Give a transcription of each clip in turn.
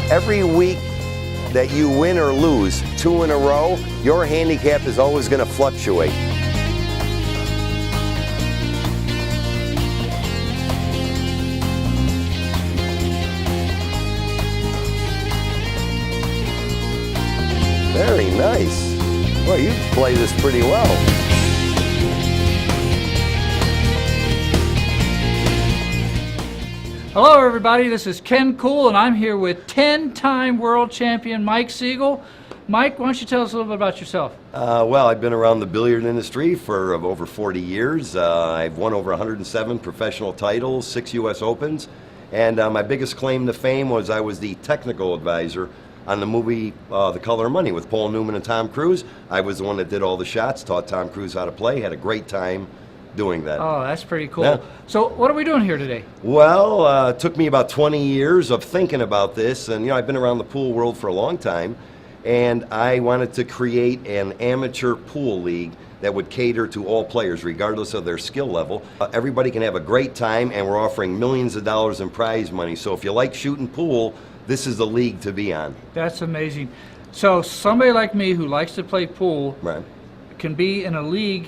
Every week that you win or lose 2 in a row, your handicap is always going to fluctuate. Very nice. Well, you play this pretty well. Hello everybody, this is Ken Cool and I'm here with 10-time world champion Mike Sigel. Mike, why don't you tell us a little bit about yourself? Well, I've been around the billiard industry for over 40 years. I've won over 107 professional titles, 6 U.S. Opens, and my biggest claim to fame was I was the technical advisor on the movie The Color of Money with Paul Newman and Tom Cruise. I was the one that did all the shots, taught Tom Cruise how to play, had a great time doing that. Oh, that's pretty cool. Yeah. So what are we doing here today? Well, it took me about 20 years of thinking about this, and I've been around the pool world for a long time, and I wanted to create an amateur pool league that would cater to all players regardless of their skill level. Everybody can have a great time, and we're offering millions of dollars in prize money. So if you like shooting pool, this is the league to be on. That's amazing. So somebody like me who likes to play pool Right. can be in a league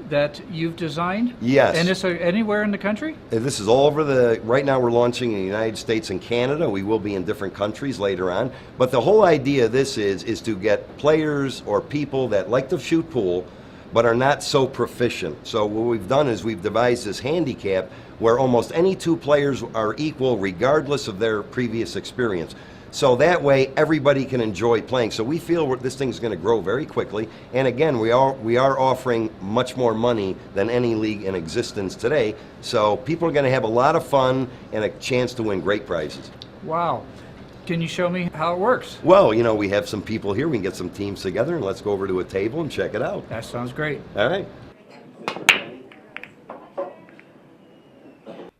that you've designed? Yes. And is there anywhere in the country? This is all over right now we're launching in the United States and Canada. We will be in different countries later on. But the whole idea of this is to get players or people that like to shoot pool but are not so proficient. So what we've done is we've devised this handicap where almost any 2 players are equal regardless of their previous experience. So that way everybody can enjoy playing. So we feel this thing's going to grow very quickly. And again, we are offering much more money than any league in existence today. So people are going to have a lot of fun and a chance to win great prizes. Wow. Can you show me how it works? Well, we have some people here. We can get some teams together and let's go over to a table and check it out. That sounds great. All right.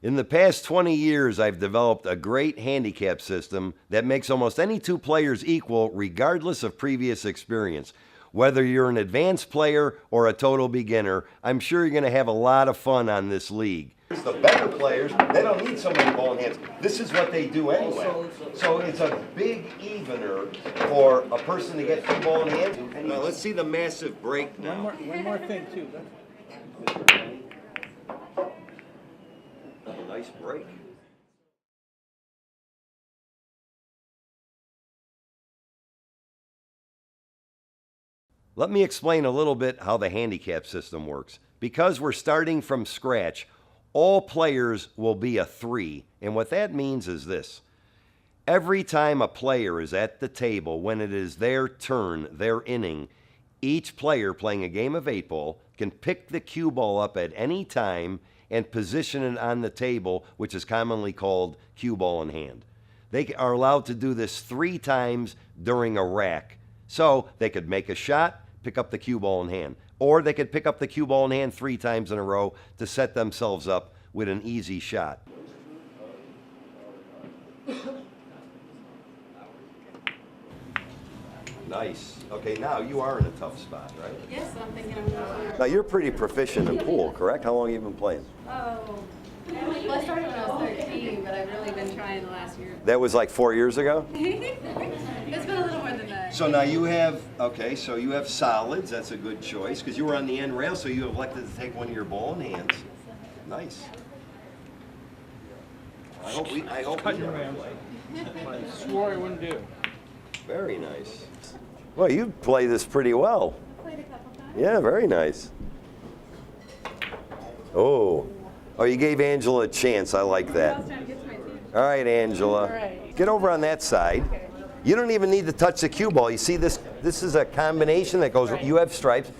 In the past 20 years, I've developed a great handicap system that makes almost any 2 players equal regardless of previous experience. Whether you're an advanced player or a total beginner, I'm sure you're going to have a lot of fun on this league. The better players, they don't need so many ball in hands. This is what they do anyway. So it's a big evener for a person to get 2 ball in hands. Now let's see the massive break now. One more thing too. Nice break. Let me explain a little bit how the handicap system works. Because we're starting from scratch, all players will be a 3. And what that means is this. Every time a player is at the table, when it is their turn, their inning, each player playing a game of 8-ball can pick the cue ball up at any time and position it on the table, which is commonly called cue ball in hand. They are allowed to do this 3 times during a rack. So they could make a shot, pick up the cue ball in hand. Or they could pick up the cue ball in hand 3 times in a row to set themselves up with an easy shot. Nice. Okay, now you are in a tough spot, right? Yes, I'm thinking I'm going to. Now you're pretty proficient in pool, correct? How long have you been playing? Oh, well, I started when I was 13, but I've really been trying the last year. That was like 4 years ago? It's been a little more than that. So now you have, so you have solids. That's a good choice because you were on the end rail, so you elected to take one of your ball in hands. Nice. I hope we I swore I wouldn't do. Very nice. Well, you play this pretty well. Played a couple times. Yeah, very nice. Oh, you gave Angela a chance. I like that. All right, Angela. All right. Get over on that side. Okay. You don't even need to touch the cue ball. You see this? This is a combination that goes. You have stripes.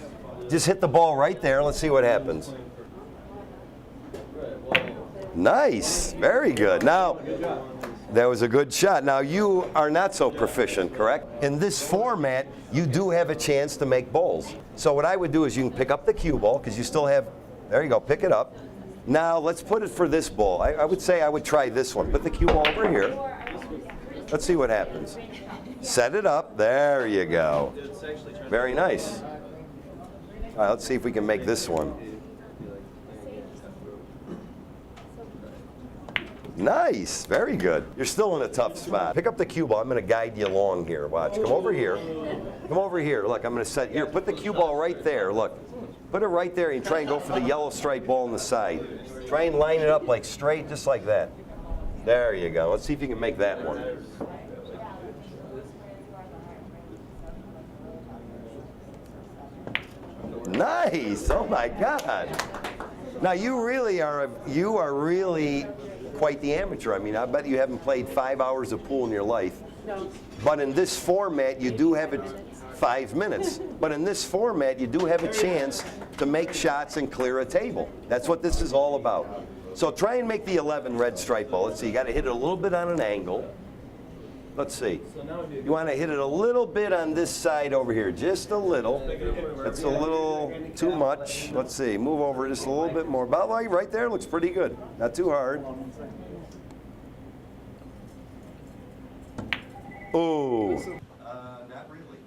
Just hit the ball right there. Let's see what happens. Nice. Very good. Now, that was a good shot. Now, you are not so proficient, correct? In this format, you do have a chance to make bowls. So what I would do is you can pick up the cue ball because you still have, there you go, pick it up. Now, let's put it for this ball. I would say I would try this one. Put the cue ball over here. Let's see what happens. Set it up. There you go. Very nice. All right, let's see if we can make this one. Nice, very good. You're still in a tough spot. Pick up the cue ball. I'm going to guide you along here. Watch. Come over here. Come over here. Look, I'm going to set here. Put the cue ball right there. Look. Put it right there and try and go for the yellow stripe ball on the side. Try and line it up like straight, just like that. There you go. Let's see if you can make that one. Nice. Oh my God. Now you are really quite the amateur. I mean, I bet you haven't played 5 hours of pool in your life. No. But in this format, you do have it 5 minutes. But in this format, you do have a chance to make shots and clear a table. That's what this is all about. So try and make the 11 red stripe ball. Let's see, you got to hit it a little bit on an angle. Let's see. You want to hit it a little bit on this side over here, just a little. That's a little too much. Let's see, move over just a little bit more. About like right there, looks pretty good. Not too hard. Ooh. Not really.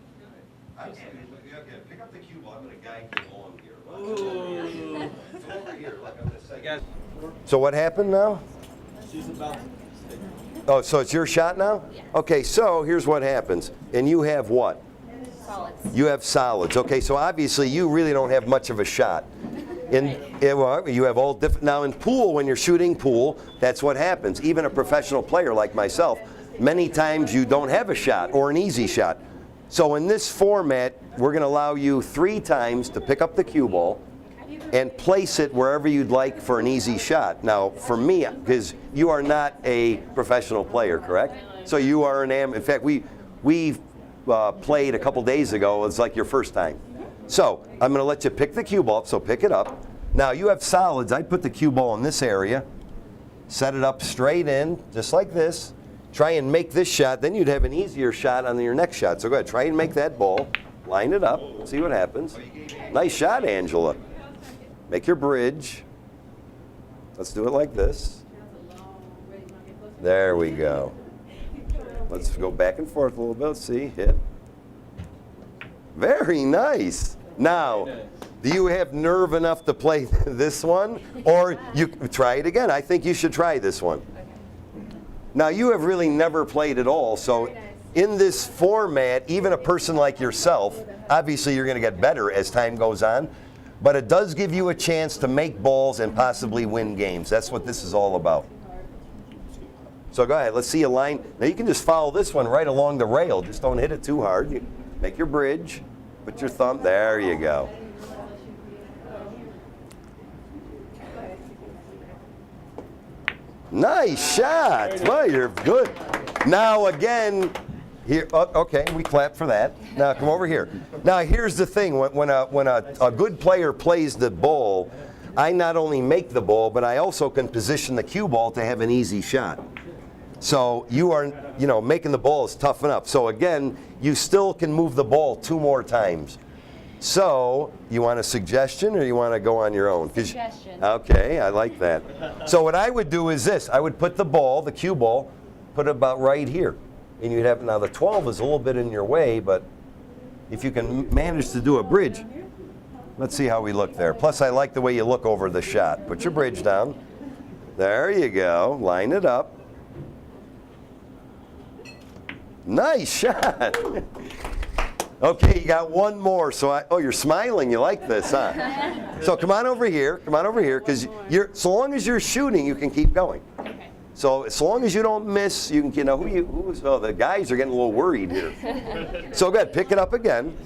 Okay, pick up the cue ball. I'm going to guide you along here. Come over here. Look, I'm going to say. So what happened now? She's about to. Oh, so it's your shot now? Yeah. Okay, so here's what happens. And you have what? Solids. You have solids. Okay, so obviously you really don't have much of a shot. Well, you have all different. Now in pool, when you're shooting pool, that's what happens. Even a professional player like myself, many times you don't have a shot or an easy shot. So in this format, we're going to allow you 3 times to pick up the cue ball and place it wherever you'd like for an easy shot. Now, for me, because you are not a professional player, correct? So you are an amateur. In fact, we played a couple days ago. It's like your first time. So I'm going to let you pick the cue ball. So pick it up. Now you have solids. I'd put the cue ball in this area, set it up straight in, just like this. Try and make this shot. Then you'd have an easier shot on your next shot. So go ahead, try and make that ball. Line it up. See what happens. Nice shot, Angela. Make your bridge. Let's do it like this. There we go. Let's go back and forth a little bit. Let's see, hit. Very nice. Now, do you have nerve enough to play this one? Or you try it again? I think you should try this one. Now, you have really never played at all, so in this format, even a person like yourself, obviously you're going to get better as time goes on. But it does give you a chance to make balls and possibly win games. That's what this is all about. So go ahead, let's see a line. Now you can just follow this one right along the rail. Just don't hit it too hard. You make your bridge, put your thumb, there you go. Nice shot. Well, you're good. Now again, here, okay, we clap for that. Now come over here. Now here's the thing, when a good player plays the ball, I not only make the ball, but I also can position the cue ball to have an easy shot. So you are, making the ball is tough enough. So again, you still can move the ball 2 more times. So you want a suggestion or you want to go on your own? Suggestion. Okay, I like that. So what I would do is this. I would put the ball, the cue ball, put it about right here. And you'd have, now the 12 is a little bit in your way, but if you can manage to do a bridge, let's see how we look there. Plus I like the way you look over the shot. Put your bridge down. There you go, line it up. Nice shot. Okay, you got one more. So you're smiling, you like this, huh? So come on over here, because so long as you're shooting, you can keep going. So as long as you don't miss, you can, the guys are getting a little worried here. So go ahead, pick it up again.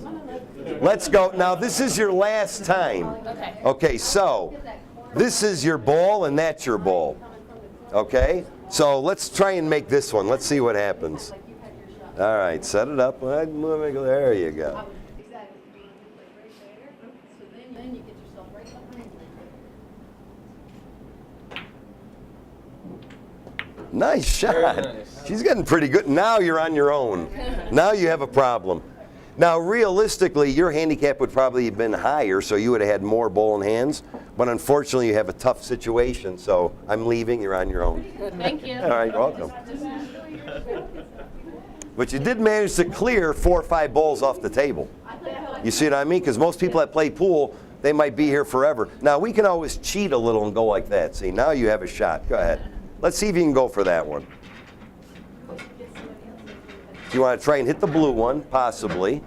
Let's go. Now this is your last time. Okay, so this is your ball and that's your ball. Okay, so let's try and make this one. Let's see what happens. All right, set it up. There you go. Nice shot. Nice. She's getting pretty good. Now you're on your own. Now you have a problem. Now realistically, your handicap would probably have been higher, so you would have had more ball in hands. But unfortunately, you have a tough situation, so I'm leaving. You're on your own. Thank you. All right, welcome. But you did manage to clear 4 or 5 balls off the table. You see what I mean? Because most people that play pool, they might be here forever. Now, we can always cheat a little and go like that. See, now you have a shot. Go ahead. Let's see if you can go for that one. You want to try and hit the blue one, possibly.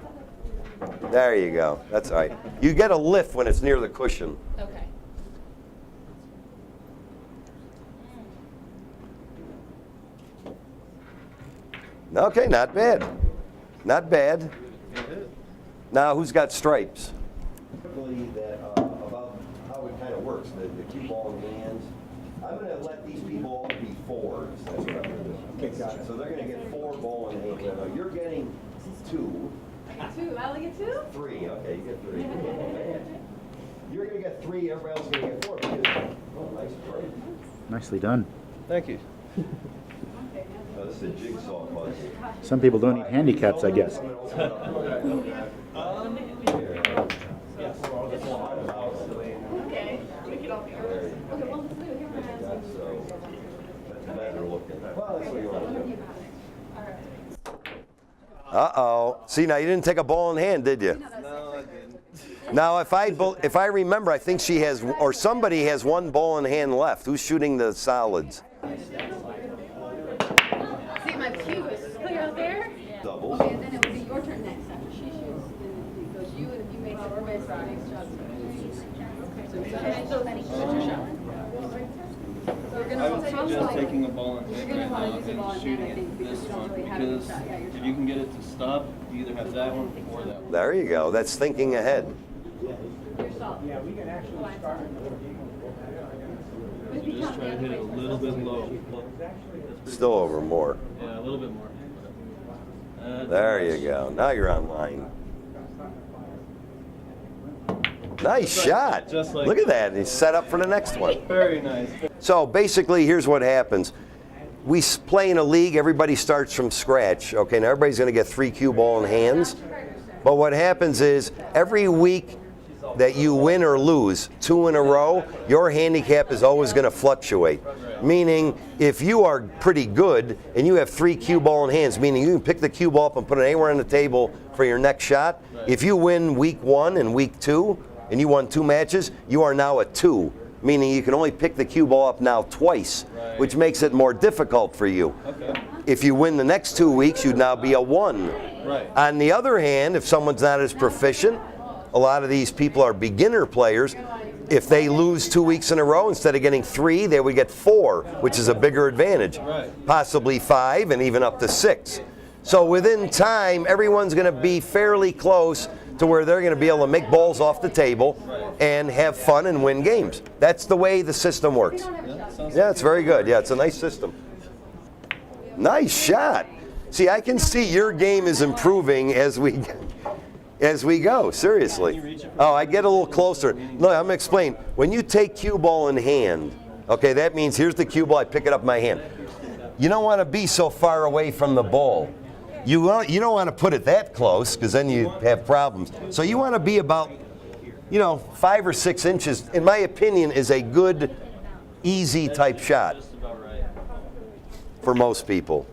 There you go. That's all right. You get a lift when it's near the cushion. Okay. Okay, not bad. Not bad. Now, who's got stripes? About how it kind of works, the cue ball in hands. I'm going to let these people all be fours. That's what I'm going to do. Okay, got it. So they're going to get 4 ball in hands. Now, you're getting 2. Two. I only get 2? 3. Okay, you get 3. You're going to get 3. Everybody else is going to get 4. Oh, nice break. Nicely done. Thank you. This is a jigsaw puzzle. Some people don't need handicaps, I guess. Okay. We can all be okay, well, let's do it here for Uh-oh. See, now you didn't take a ball in hand, did you? No, I didn't. Now, if I remember, I think she has, or somebody has 1 ball in hand left. Who's shooting the solids? See, my cue is clear out there. Doubles. Okay, and then it would be your turn next after she shoots. And it goes you, and if you make it, or makes the next shot. So your shot. So you're I gonna would want suggest taking a ball in hand You're gonna right wanna now use a ball and in hand, I shooting think, because this you don't one, really have a good because shot. Yeah, your if shot. you can get it to stop, you either have that one or that one. There you go. That's thinking ahead. Your shot. Yeah, we can actually start another game. So just try to hit it a little bit low. That's pretty Still over more. Yeah, a little bit more. There you go. Now you're online. Nice shot. Just like Look at that. He's set up for the next one. Very nice. So basically, here's what happens. We play in a league. Everybody starts from scratch. Okay, now everybody's going to get 3 cue ball in hands. But what happens is every week that you win or lose 2 in a row, your handicap is always going to fluctuate. Meaning, if you are pretty good and you have 3 cue ball in hands, meaning you can pick the cue ball up and put it anywhere on the table for your next shot. If you win week 1 and week 2, and you won 2 matches, you are now a 2, meaning you can only pick the cue ball up now twice, which makes it more difficult for you. Okay. If you win the next 2 weeks, you'd now be a 1. Right. On the other hand, if someone's not as proficient, a lot of these people are beginner players. If they lose 2 weeks in a row, instead of getting 3, they would get 4, which is a bigger advantage. Right. Possibly 5 and even up to 6. So within time, everyone's going to be fairly close to where they're going to be able to make balls off the table and have fun and win games. That's the way the system works. Yeah, it's very good. Yeah, it's a nice system. Nice shot. See, I can see your game is improving as we go. Seriously. Oh, I get a little closer. Look, I'm going to explain. When you take cue ball in hand, okay, that means here's the cue ball. I pick it up in my hand. You don't want to be so far away from the ball. You don't want to put it that close because then you have problems. So you want to be about, 5 or 6 inches, in my opinion, is a good, easy type shot Just about right. for most people.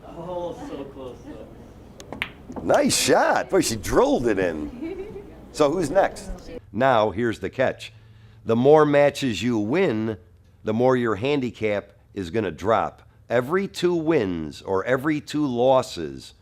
Oh, so close though. Nice shot. Boy, she drilled it in. So who's next? Now, here's the catch. The more matches you win, the more your handicap is going to drop. Every 2 wins or every 2 losses,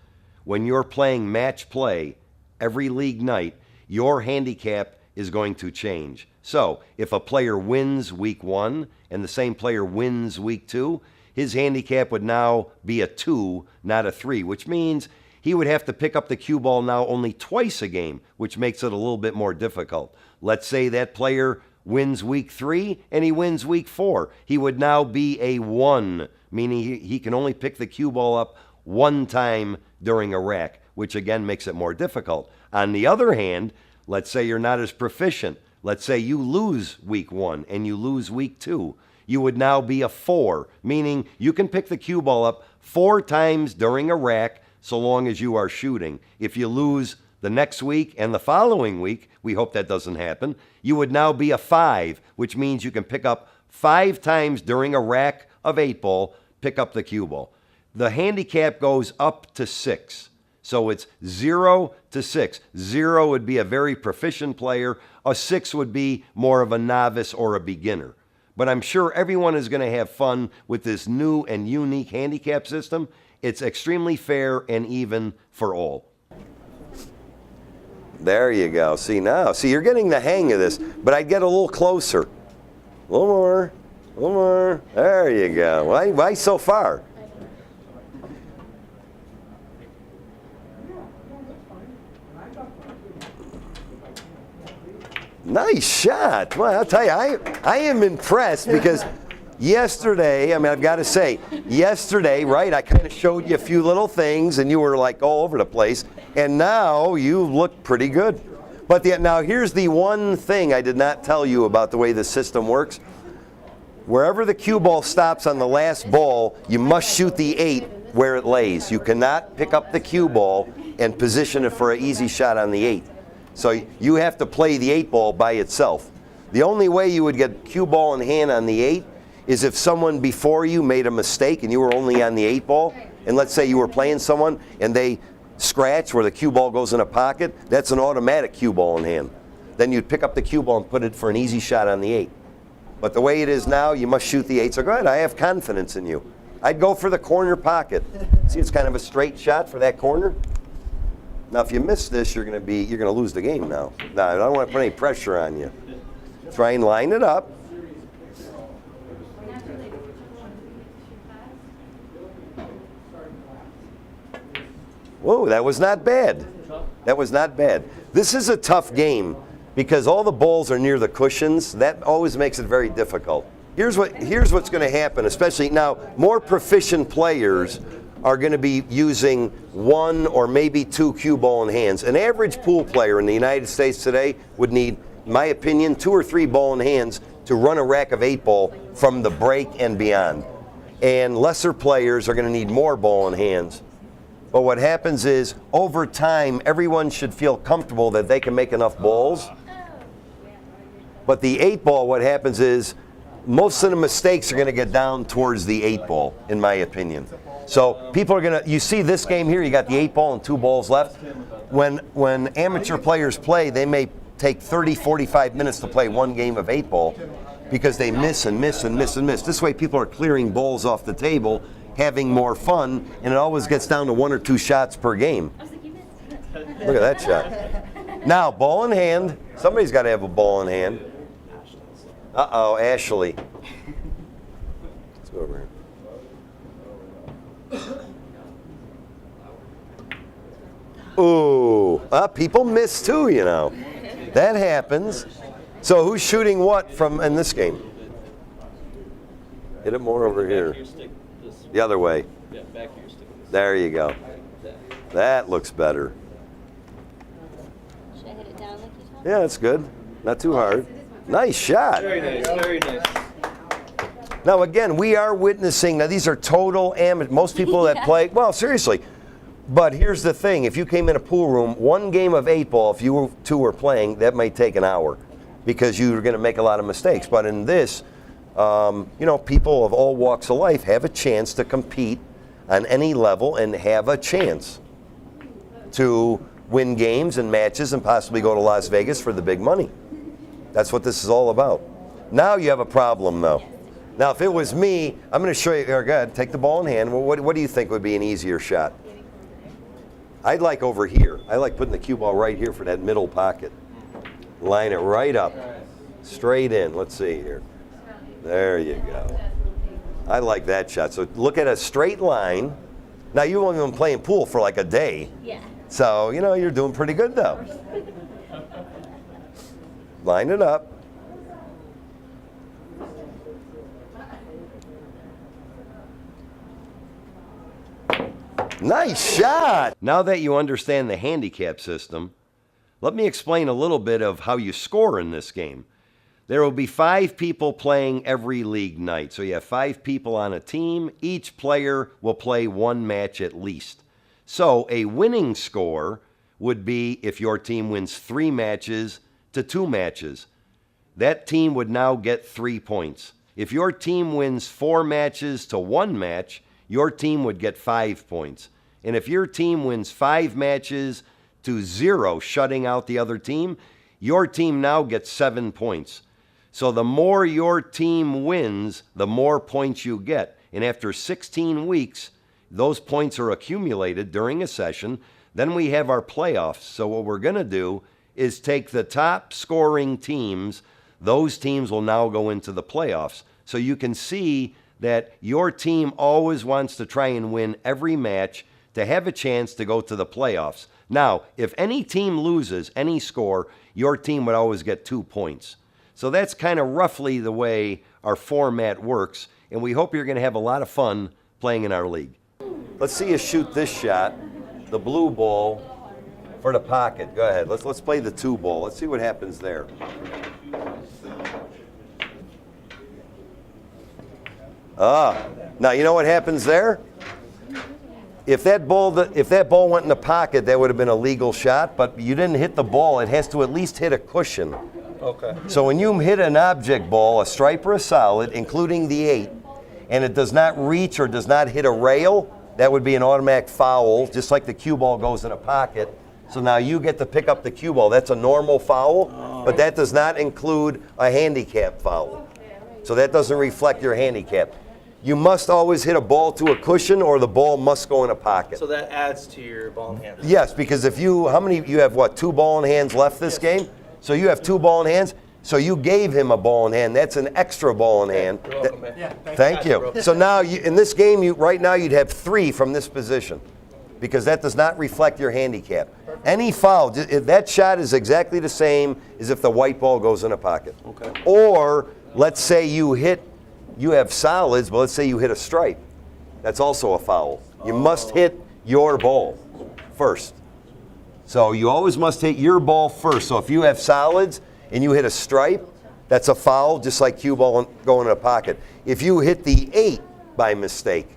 when you're playing match play every league night, your handicap is going to change. So if a player wins week 1 and the same player wins week 2, his handicap would now be a 2, not a 3, which means he would have to pick up the cue ball now only twice a game, which makes it a little bit more difficult. Let's say that player wins week 3 and he wins week 4. He would now be a 1, meaning he can only pick the cue ball up 1 time during a rack, which again makes it more difficult. On the other hand, let's say you're not as proficient. Let's say you lose week 1 and you lose week 2. You would now be a 4, meaning you can pick the cue ball up 4 times during a rack so long as you are shooting. If you lose the next week and the following week, we hope that doesn't happen, you would now be a 5, which means you can pick up 5 times during a rack of 8 ball, pick up the cue ball. The handicap goes up to 6. So it's 0 to 6. 0 would be a very proficient player. A 6 would be more of a novice or a beginner. but I'm sure everyone is going to have fun with this new and unique handicap system. It's extremely fair and even for all. There you go. See now. See, you're getting the hang of this, but I'd get a little closer. A little more. A little more. There you go. Why so far? Nice shot. Well, I'll tell you, I am impressed because yesterday, I mean, I've got to say, yesterday, right, I kind of showed you a few little things and you were like all over the place, and now you look pretty good. But now here's the one thing I did not tell you about the way the system works. Wherever the cue ball stops on the last ball, you must shoot the 8 where it lays. You cannot pick up the cue ball and position it for an easy shot on the 8. So you have to play the 8 ball by itself. The only way you would get cue ball in hand on the 8 is if someone before you made a mistake and you were only on the 8 ball, and let's say you were playing someone and they scratch where the cue ball goes in a pocket, that's an automatic cue ball in hand. Then you'd pick up the cue ball and put it for an easy shot on the 8. But the way it is now, you must shoot the 8. So go ahead, I have confidence in you. I'd go for the corner pocket. See, it's kind of a straight shot for that corner. Now, if you miss this, you're going to lose the game now. Now, I don't want to put any pressure on you. Try and line it up. Whoa, that was not bad. That was not bad. This is a tough game because all the balls are near the cushions. That always makes it very difficult. Here's what's going to happen, especially now, more proficient players are going to be using 1 or maybe 2 cue ball in hands. An average pool player in the United States today would need, in my opinion, 2 or 3 ball in hands to run a rack of 8 ball from the break and beyond. And lesser players are going to need more ball in hands. But what happens is, over time, everyone should feel comfortable that they can make enough balls. But the 8 ball, what happens is, most of the mistakes are going to get down towards the 8 ball, in my opinion. So people are going to, you see this game here, you got the 8 ball and 2 balls left. When amateur players play, they may take 30, 45 minutes to play one game of 8 ball because they miss and miss and miss and miss. This way people are clearing balls off the table, having more fun, and it always gets down to 1 or 2 shots per game. Look at that shot. Now, ball in hand. Somebody's got to have a ball in hand. Uh-oh, Ashley. Let's go over here. Ooh, people miss too, you know. That happens. So who's shooting what in this game? Hit it more over here. The other way. Yeah, back of your stick. There you go. That looks better. Should I hit it down like you told? Yeah, that's good. Not too hard. Nice shot. Very nice, very nice. Now again, we are witnessing, now these are total amateur, most people that play, well seriously, but here's the thing, if you came in a pool room, one game of 8 ball, if you two were playing, that might take an hour because you're going to make a lot of mistakes. But in this, people of all walks of life have a chance to compete on any level and have a chance to win games and matches and possibly go to Las Vegas for the big money. That's what this is all about. Now you have a problem, though. Now, if it was me, I'm going to show you. Go ahead, take the ball in hand. Well, what do you think would be an easier shot? I'd like over here. I like putting the cue ball right here for that middle pocket. Line it right up, straight in. Let's see here. There you go. I like that shot. So look at a straight line. Now, you've only been playing pool for like a day. Yeah. So, you're doing pretty good, though. Line it up. Nice shot! Now that you understand the handicap system, let me explain a little bit of how you score in this game. There will be 5 people playing every league night. So you have 5 people on a team. Each player will play 1 match at least. So a winning score would be if your team wins 3 matches to 2 matches. That team would now get 3 points. If your team wins 4 matches to 1 match, your team would get 5 points. And if your team wins 5 matches to 0, shutting out the other team, your team now gets 7 points. So the more your team wins, the more points you get. And after 16 weeks, those points are accumulated during a session. Then we have our playoffs. So what we're going to do is take the top scoring teams. Those teams will now go into the playoffs. So you can see that your team always wants to try and win every match to have a chance to go to the playoffs. Now, if any team loses any score, your team would always get 2 points. So that's kind of roughly the way our format works, and we hope you're going to have a lot of fun playing in our league. Let's see you shoot this shot, the blue ball, for the pocket. Go ahead. Let's play the 2 ball. Let's see what happens there. Now you know what happens there? If that ball went in the pocket, that would have been a legal shot, but you didn't hit the ball. It has to at least hit a cushion. Okay. So when you hit an object ball, a stripe or a solid, including the 8, and it does not reach or does not hit a rail, that would be an automatic foul, just like the cue ball goes in a pocket. So now you get to pick up the cue ball. That's a normal foul, but that does not include a handicap foul. So that doesn't reflect your handicap. You must always hit a ball to a cushion, or the ball must go in a pocket. So that adds to your ball in hand. Yes, because if you have what, 2 ball in hands left this game? So you have 2 ball in hands. So you gave him a ball in hand. That's an extra ball in hand. You're welcome, man. Yeah, Thank you. So now in this game, right now you'd have 3 from this position, because that does not reflect your handicap. Any foul, that shot is exactly the same as if the white ball goes in a pocket. Okay. Or let's say you have solids, but let's say you hit a stripe. That's also a foul. You must hit your ball first. So you always must hit your ball first. So if you have solids and you hit a stripe, that's a foul, just like cue ball going in a pocket. If you hit the 8 by mistake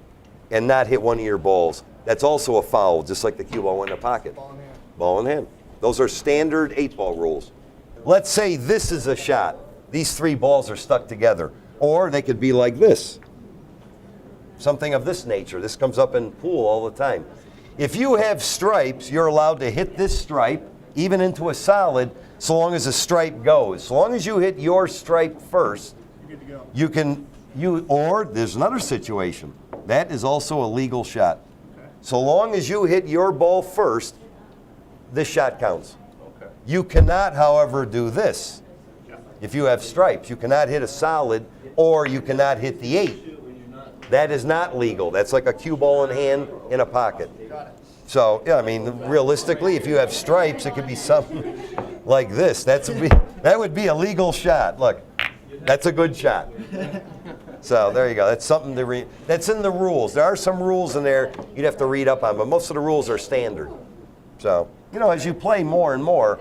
and not hit one of your balls, that's also a foul, just like the cue ball went in a pocket. Ball in hand. Ball in hand. Those are standard 8-ball rules. Let's say this is a shot. These 3 balls are stuck together. Or they could be like this. Something of this nature. This comes up in pool all the time. If you have stripes, you're allowed to hit this stripe, even into a solid, so long as the stripe goes. So long as you hit your stripe first, You're good to go. or there's another situation. That is also a legal shot. Okay. So long as you hit your ball first, this shot counts. Okay. You cannot, however, do this. If you have stripes, you cannot hit a solid, or you cannot hit the 8. That is not legal. That's like a cue ball in hand in a pocket. So, yeah, I mean, realistically, if you have stripes, it could be something like this. That would be a legal shot. Look, that's a good shot. So there you go. That's something to that's in the rules. There are some rules in there you'd have to read up on, but most of the rules are standard. So, as you play more and more,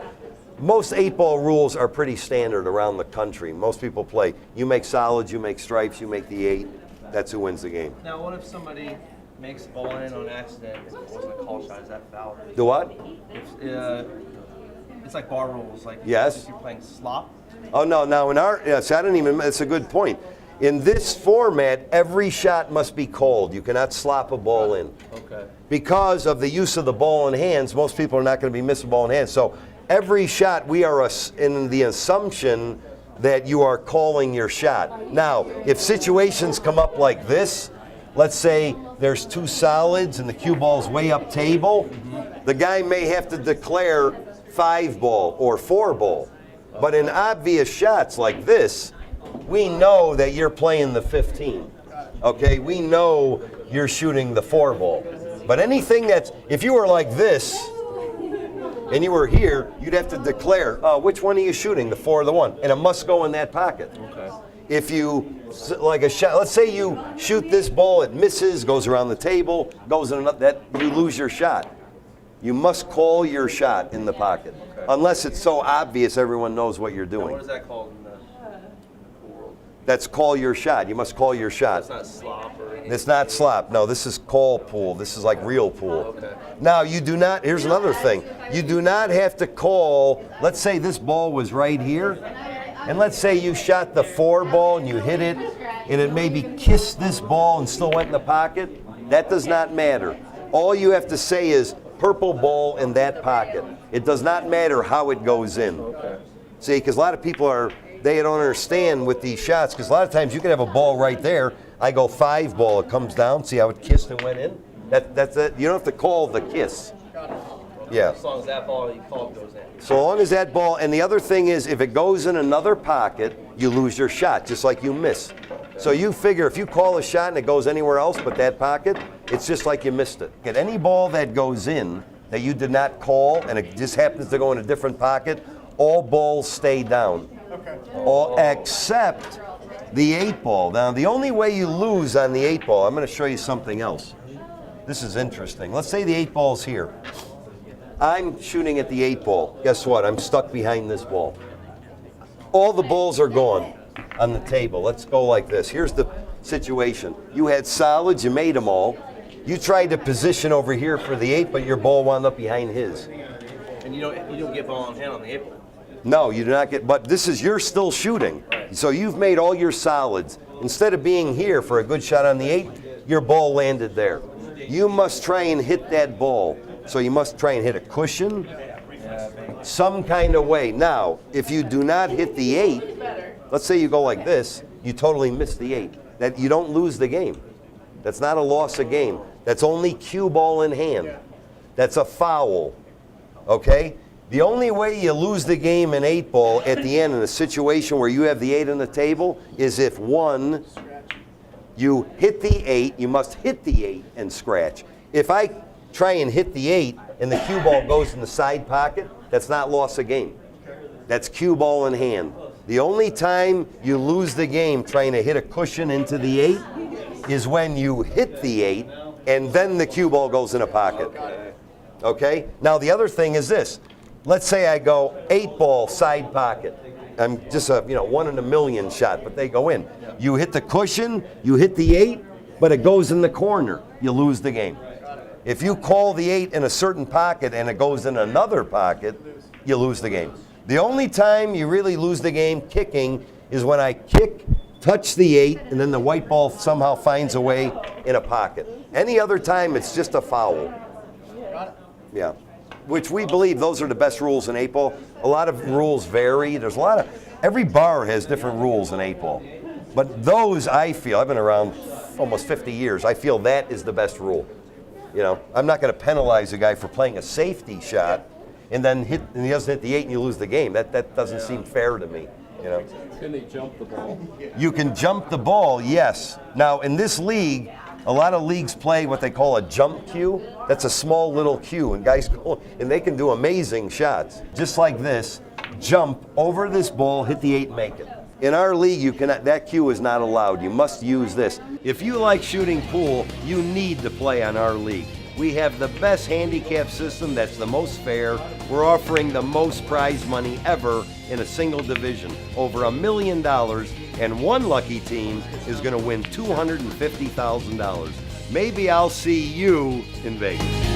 most 8-ball rules are pretty standard around the country. Most people play. You make solids, you make stripes, you make the 8. That's who wins the game. Now, what if somebody makes a ball in on accident and it wasn't a call shot? Is that foul? Do what? It's like bar rules. Like Yes. if you're playing slop. Oh, no. Now, that's a good point. In this format, every shot must be called. You cannot slop a ball in. Okay. Because of the use of the ball in hands, most people are not going to be missing ball in hands. So every shot, we are in the assumption that you are calling your shot. Now, if situations come up like this, let's say there's 2 solids and the cue ball's way up table, the guy may have to declare 5-ball or 4-ball. But in obvious shots like this, we know that you're playing the 15. Okay, we know you're shooting the 4-ball. But anything if you were like this, and you were here, you'd have to declare, which one are you shooting, the 4 or the 1? And it must go in that pocket. Okay. If you, like a shot, let's say you shoot this ball, it misses, goes around the table, goes in another, you lose your shot. You must call your shot in the pocket. Okay. Unless it's so obvious everyone knows what you're Now, doing. what is that called in the pool world? That's call your shot. You must call your shot. It's not slop or anything. It's not slop. No, this is call pool. This is like real pool. Okay. Now, you do not, here's another thing. You do not have to call, let's say this ball was right here, and let's say you shot the 4 ball and you hit it, and it maybe kissed this ball and still went in the pocket. That does not matter. All you have to say is purple ball in that pocket. It does not matter how it goes in. Okay. See, because a lot of people they don't understand with these shots, because a lot of times you can have a ball right there. I go 5 ball, it comes down. See how it kissed and went in? That's it. You don't have to call the kiss. Yeah. As long as that ball you call goes in. So long as that ball, and the other thing is, if it goes in another pocket, you lose your shot, just like you miss. So you figure if you call a shot and it goes anywhere else but that pocket, it's just like you missed it. Get any ball that goes in that you did not call and it just happens to go in a different pocket, all balls stay down. Okay. All except the 8 ball. Now, the only way you lose on the 8 ball, I'm going to show you something else. This is interesting. Let's say the 8 ball's here. I'm shooting at the 8 ball. Guess what? I'm stuck behind this ball. All the balls are gone on the table. Let's go like this. Here's the situation. You had solids, you made them all. You tried to position over here for the 8, but your ball wound up behind his. And you don't get ball in hand on the 8 ball. No, you do not get, but this is, you're still shooting. So you've made all your solids. Instead of being here for a good shot on the 8, your ball landed there. You must try and hit that ball. So you must try and hit a cushion, some kind of way. Now, if you do not hit the 8, let's say you go like this, you totally miss the 8. That you don't lose the game. That's not a loss of game. That's only cue ball in hand. That's a foul. Okay? The only way you lose the game in 8 ball at the end in a situation where you have the 8 on the table is if, 1, you hit the 8, you must hit the 8 and scratch. If I try and hit the 8 and the cue ball goes in the side pocket, that's not loss of game. That's cue ball in hand. The only time you lose the game trying to hit a cushion into the 8 is when you hit the 8 and then the cue ball goes in a pocket. Okay? Now the other thing is this. Let's say I go 8 ball side pocket. I'm just a 1 in a million shot, but they go in. You hit the cushion, you hit the 8, but it goes in the corner. You lose the game. If you call the 8 in a certain pocket and it goes in another pocket, you lose the game. The only time you really lose the game kicking is when I kick, touch the 8, and then the white ball somehow finds a way in a pocket. Any other time, it's just a foul. Yeah. Which we believe those are the best rules in 8 ball. A lot of rules vary. There's a lot of, every bar has different rules in 8 ball. But those, I feel, I've been around almost 50 years, I feel that is the best rule. I'm not going to penalize a guy for playing a safety shot and then he doesn't hit the 8 and you lose the game. That doesn't seem fair to me. Can they jump the ball? You can jump the ball, yes. Now in this league, a lot of leagues play what they call a jump cue. That's a small little cue, and guys go and they can do amazing shots. Just like this, jump over this ball, hit the 8, make it. In our league, you cannot. That cue is not allowed. You must use this. If you like shooting pool, you need to play on our league. We have the best handicap system that's the most fair. We're offering the most prize money ever in a single division, over $1 million, and one lucky team is going to win $250,000. Maybe I'll see you in Vegas.